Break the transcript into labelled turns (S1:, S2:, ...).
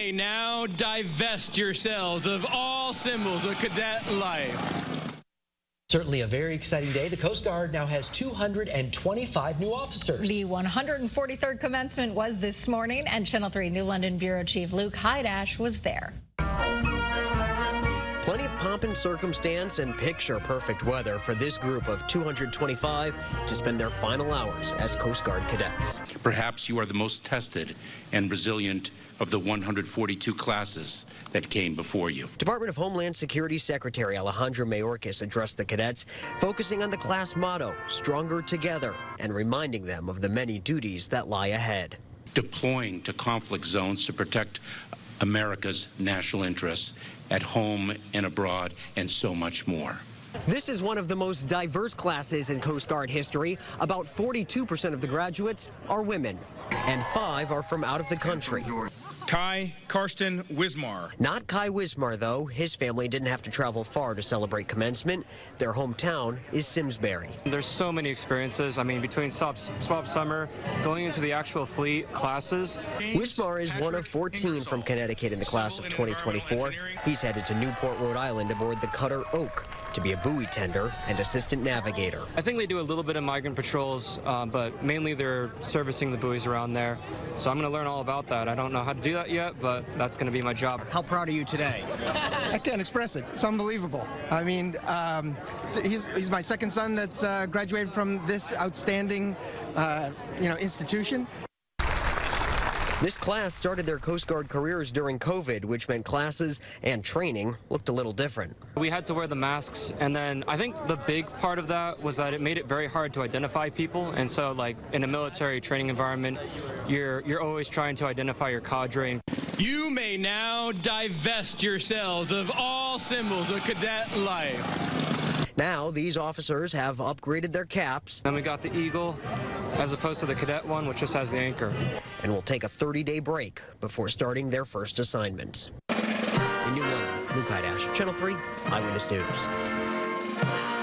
S1: may now divest yourselves of all symbols of cadet life.
S2: Certainly a very exciting day. The Coast Guard now has 225 new officers.
S3: The 143rd commencement was this morning, and Channel 3 New London Bureau Chief Luke Hydash was there.
S4: Plenty of pomp and circumstance and picture-perfect weather for this group of 225 to spend their final hours as Coast Guard cadets.
S5: Perhaps you are the most tested and resilient of the 142 classes that came before you.
S4: Department of Homeland Security Secretary Alejandro Mayorkas addressed the cadets, focusing on the class motto, Stronger Together, and reminding them of the many duties that lie ahead.
S5: Deploying to conflict zones to protect America's national interests at home and abroad, and so much more.
S4: This is one of the most diverse classes in Coast Guard history. About 42% of the graduates are women, and 5 are from out of the country.
S6: Kai Karsten Wismar.
S4: Not Kai Wismar, though. His family didn't have to travel far to celebrate commencement. Their hometown is Simsbury.
S7: There's so many experiences. I mean, between swap summer, going into the actual fleet classes.
S4: Wismar is one of 14 from Connecticut in the class of 2024. He's headed to Newport, Rhode Island aboard the cutter Oak to be a buoy tender and assistant navigator.
S7: I think they do a little bit of migrant patrols, but mainly they're servicing the buoys around there. So I'm going to learn all about that. I don't know how to do that yet, but that's going to be my job.
S4: How proud are you today?
S8: I can't express it. It's unbelievable. I mean, he's my second son that's graduated from this outstanding, institution.
S4: This class started their Coast Guard careers during COVID, which meant classes and training looked a little different.
S7: We had to wear the masks, and then I think the big part of that was that it made it very hard to identify people. And so, like, in a military training environment, you're always trying to identify your cadre.
S1: You may now divest yourselves of all symbols of cadet life.
S4: Now, these officers have upgraded their caps.
S7: Then we got the Eagle, as opposed to the Cadet one, which just has the anchor.
S4: And will take a 30-day break before starting their first assignments. In New London, Luke Hydash, Channel 3 Eyewitness News.